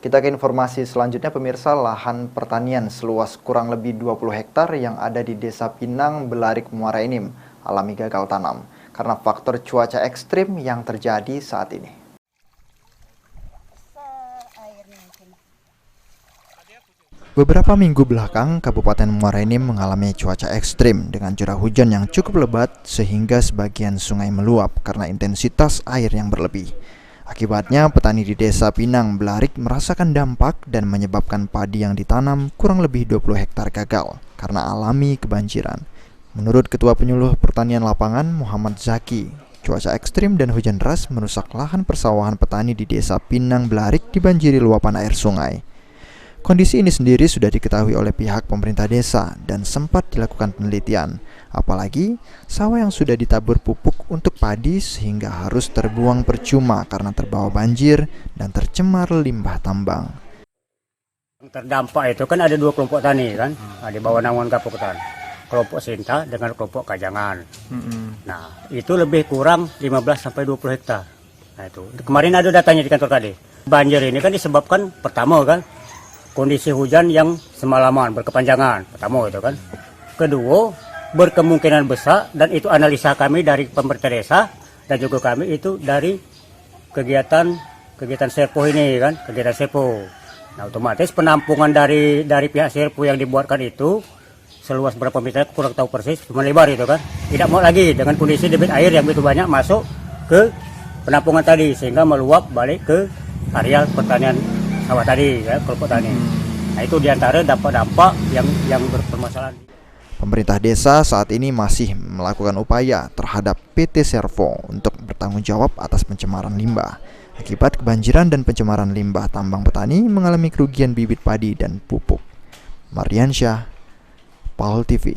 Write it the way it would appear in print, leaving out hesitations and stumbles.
Kita ke informasi selanjutnya, pemirsa. Lahan pertanian seluas kurang lebih 20 hektar yang ada di Desa Pinang, Belarik, Muara Enim alami gagal tanam karena faktor cuaca ekstrim yang terjadi saat ini. Beberapa minggu belakang, Kabupaten Muara Enim mengalami cuaca ekstrim dengan curah hujan yang cukup lebat sehingga sebagian sungai meluap karena intensitas air yang berlebih. Akibatnya, petani di Desa Pinang, Belarik merasakan dampak dan menyebabkan padi yang ditanam kurang lebih 20 hektar gagal karena alami kebanjiran. Menurut Ketua Penyuluh Pertanian Lapangan, Muhammad Zaki, cuaca ekstrim dan hujan deras merusak lahan persawahan petani di Desa Pinang, Belarik dibanjiri luapan air sungai. Kondisi ini sendiri sudah diketahui oleh pihak pemerintah desa dan sempat dilakukan penelitian. Apalagi sawah yang sudah ditabur pupuk untuk padi sehingga harus terbuang percuma karena terbawa banjir dan tercemar limbah tambang. Terdampak itu kan ada dua kelompok tani kan, di bawah naungan Kapoketan. Kelompok Sinta dengan kelompok Kajangan. Nah, itu lebih kurang 15-20 hektar. Nah, itu kemarin ada datanya di kantor tadi. Banjir ini kan disebabkan pertama kan kondisi hujan yang semalaman berkepanjangan, pertama itu kan. Kedua, berkemungkinan besar, dan itu analisa kami dari pemerintah desa dan juga kami itu dari kegiatan Serpo ini kan, kegiatan Serpo. Nah, otomatis penampungan dari pihak Serpo yang dibuatkan itu seluas berapa meter kurang tahu persis, cuma lebar itu kan. Tidak mau lagi dengan kondisi debit air yang begitu banyak masuk ke penampungan tadi sehingga meluap balik ke areal pertanian sawah tadi ya, kelompok tani. Nah, itu diantara dampak-dampak yang berpermasalahan. Pemerintah desa saat ini masih melakukan upaya terhadap PT Serpo untuk bertanggung jawab atas pencemaran limbah. Akibat kebanjiran dan pencemaran limbah tambang petani mengalami kerugian bibit padi dan pupuk. Mariansyah, PAL TV.